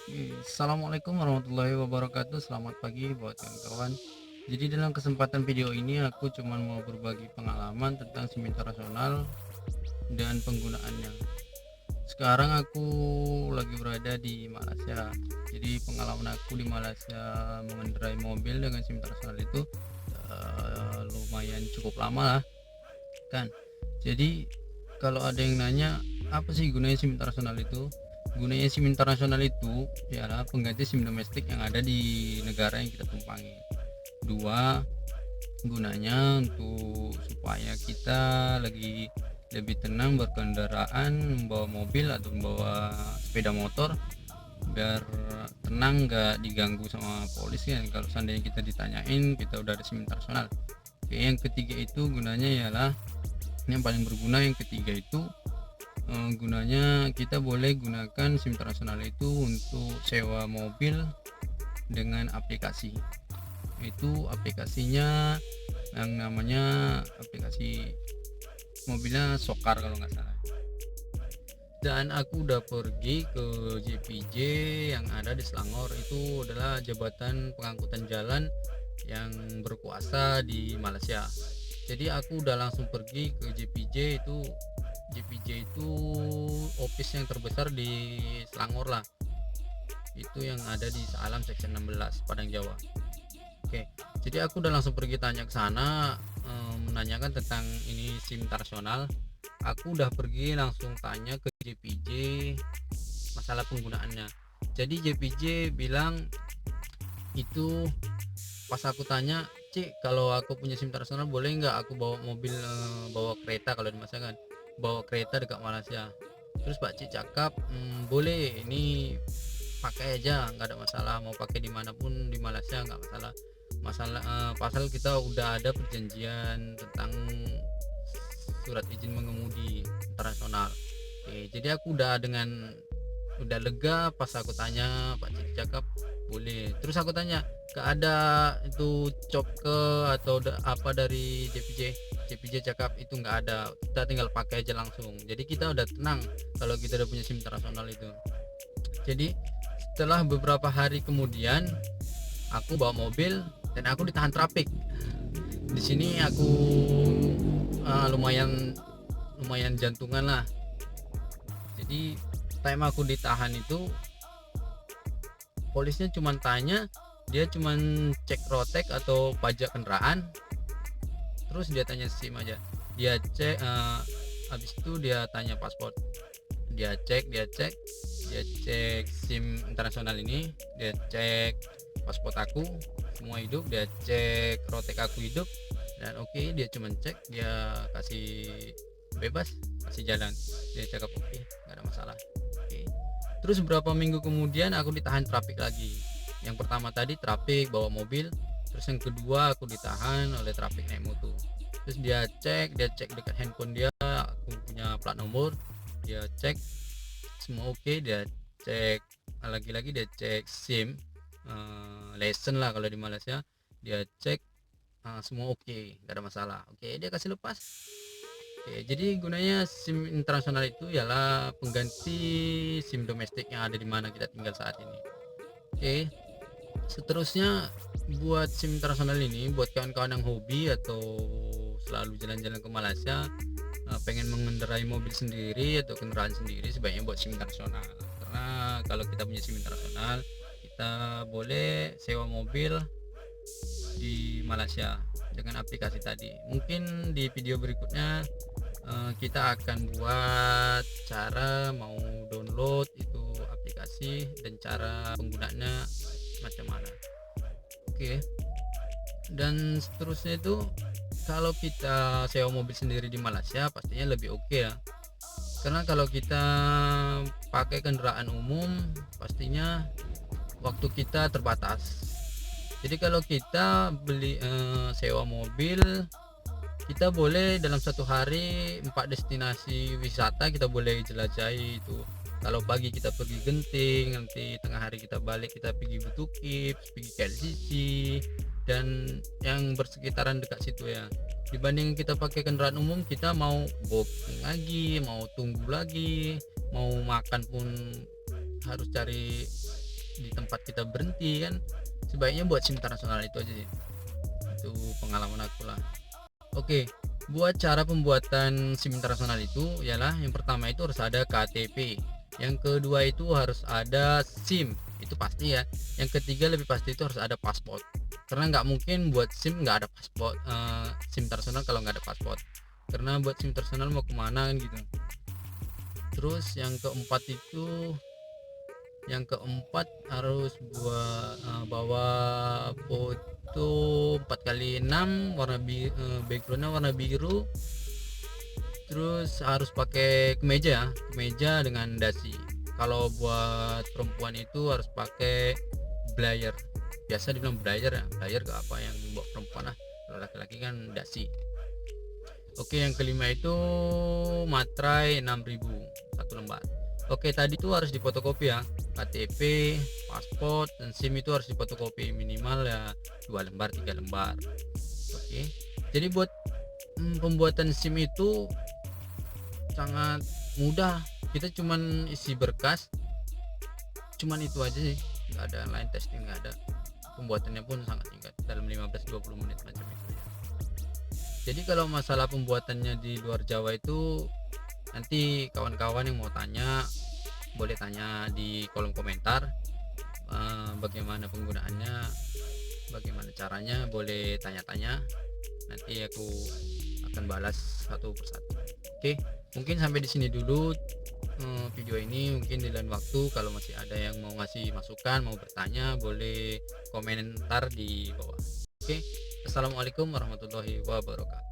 Assalamualaikum warahmatullahi wabarakatuh. Selamat pagi buat kawan-kawan. Jadi dalam kesempatan video ini aku cuma mau berbagi pengalaman tentang SIM internasional dan penggunaannya. Sekarang aku lagi berada di Malaysia. Jadi pengalaman aku di Malaysia mengendarai mobil dengan SIM internasional itu lumayan cukup lama lah kan. Jadi kalau ada yang nanya apa sih gunanya SIM internasional itu? Gunanya SIM internasional itu ialah pengganti SIM domestik yang ada di negara yang kita tumpangi. Dua, gunanya untuk supaya kita lagi lebih tenang berkendaraan, membawa mobil atau membawa sepeda motor, biar tenang, nggak diganggu sama polisi kan kalau seandainya kita ditanyain kita udah ada SIM internasional. Oke, yang ketiga itu gunanya ialah yang paling berguna, yang ketiga itu gunanya kita boleh gunakan SIM internasional itu untuk sewa mobil dengan aplikasi. Itu aplikasinya yang namanya aplikasi mobilnya Sokar kalau nggak salah. Dan aku udah pergi ke JPJ yang ada di Selangor. Itu adalah jabatan pengangkutan jalan yang berkuasa di Malaysia. Jadi aku udah langsung pergi ke JPJ itu. JPJ itu office yang terbesar di Selangor lah. Itu yang ada di Salam Section 16 Padang Jawa. Oke, jadi aku udah langsung pergi tanya ke sana, menanyakan tentang ini SIM internasional. Aku udah pergi langsung tanya ke JPJ masalah penggunaannya. Jadi JPJ bilang itu, pas aku tanya, Cik, kalau aku punya SIM internasional boleh nggak aku bawa mobil, bawa kereta kalau di Malaysia kan, bawa kereta dekat Malaysia. Terus Pak Cik cakap, boleh, ini pakai aja, nggak ada masalah, mau pakai dimanapun di Malaysia nggak masalah. Pasal kita udah ada perjanjian tentang surat izin mengemudi internasional. Oke, jadi aku udah lega pas aku tanya, Pak Cik cakap boleh. Terus aku tanya, gak ada itu cop ke atau apa dari JPJ? JPJ cakap itu nggak ada, kita tinggal pakai aja langsung. Jadi kita udah tenang kalau kita udah punya SIM internasional itu. Jadi setelah beberapa hari kemudian aku bawa mobil dan aku ditahan trafik. Di sini aku lumayan lumayan jantungan lah. Jadi time aku ditahan itu polisnya cuma tanya, dia cuma cek rotek atau pajak kendaraan, terus dia tanya SIM aja. Dia cek, habis itu dia tanya paspor, dia cek SIM internasional ini, dia cek paspor aku semua hidup, dia cek rotek aku hidup, dan oke, dia cuma cek, dia kasih bebas, kasih jalan. Dia cakap oke, nggak ada masalah. Oke. Terus beberapa minggu kemudian aku ditahan trafik lagi. Yang pertama tadi trafik bawa mobil, terus yang kedua aku ditahan oleh trafik naik motor. Terus dia cek dekat handphone dia, aku punya plat nomor, dia cek semua oke, dia cek lagi-lagi, dia cek SIM, lesson lah kalau di Malaysia, dia cek semua oke, nggak ada masalah. Oke, dia kasih lepas. Oke, jadi gunanya SIM internasional itu ialah pengganti SIM domestik yang ada di mana kita tinggal saat ini. Oke, seterusnya buat SIM internasional ini buat kawan-kawan yang hobi atau selalu jalan-jalan ke Malaysia, pengen mengendarai mobil sendiri atau kendaraan sendiri, sebaiknya buat SIM internasional. Karena kalau kita punya SIM internasional, kita boleh sewa mobil di Malaysia dengan aplikasi tadi. Mungkin di video berikutnya kita akan buat cara mau download itu aplikasi dan cara penggunaannya macam mana. Oke, dan seterusnya itu kalau kita sewa mobil sendiri di Malaysia pastinya lebih oke ya, karena kalau kita pakai kendaraan umum pastinya waktu kita terbatas. Jadi kalau kita beli sewa mobil, kita boleh dalam satu hari 4 destinasi wisata kita boleh jelajahi itu. Kalau pagi kita pergi Genting, nanti tengah hari kita balik, kita pergi Butukip, pergi KLCC, dan yang bersekitaran dekat situ ya. Dibanding kita pakai kendaraan umum, kita mau booking lagi, mau tunggu lagi, mau makan pun harus cari di tempat kita berhenti kan, sebaiknya buat SIM internasional itu aja sih. Itu pengalaman aku lah. Oke, buat cara pembuatan SIM internasional itu ialah yang pertama itu harus ada KTP, yang kedua itu harus ada SIM, itu pasti ya. Yang ketiga lebih pasti itu harus ada paspor, karena nggak mungkin buat SIM nggak ada paspor, SIM internasional kalau nggak ada paspor, karena buat SIM internasional mau kemana kan gitu. Terus yang keempat harus bawa foto 4x6 backgroundnya warna biru. Terus harus pakai kemeja dengan dasi. Kalau buat perempuan itu harus pakai blazer, biasa dibilang blazer ya, blazer ke apa yang buat perempuan lah, kalau laki-laki kan dasi. Oke, yang kelima itu materai 6.000 satu lembar. Oke, tadi itu harus difotokopi ya, KTP, paspor, dan SIM itu harus difotokopi minimal ya 2 lembar 3 lembar. Oke, jadi buat pembuatan SIM itu sangat mudah, kita cuman isi berkas, cuman itu aja sih, nggak ada lain, testing nggak ada, pembuatannya pun sangat singkat, dalam 15-20 menit macam itu ya. Jadi kalau masalah pembuatannya di luar Jawa itu, nanti kawan-kawan yang mau tanya boleh tanya di kolom komentar, bagaimana penggunaannya, bagaimana caranya, boleh tanya-tanya, nanti aku akan balas satu persatu. Oke, mungkin sampai di sini dulu video ini. Mungkin di lain waktu kalau masih ada yang mau ngasih masukan, mau bertanya, boleh komentar di bawah. Oke, assalamualaikum warahmatullahi wabarakatuh.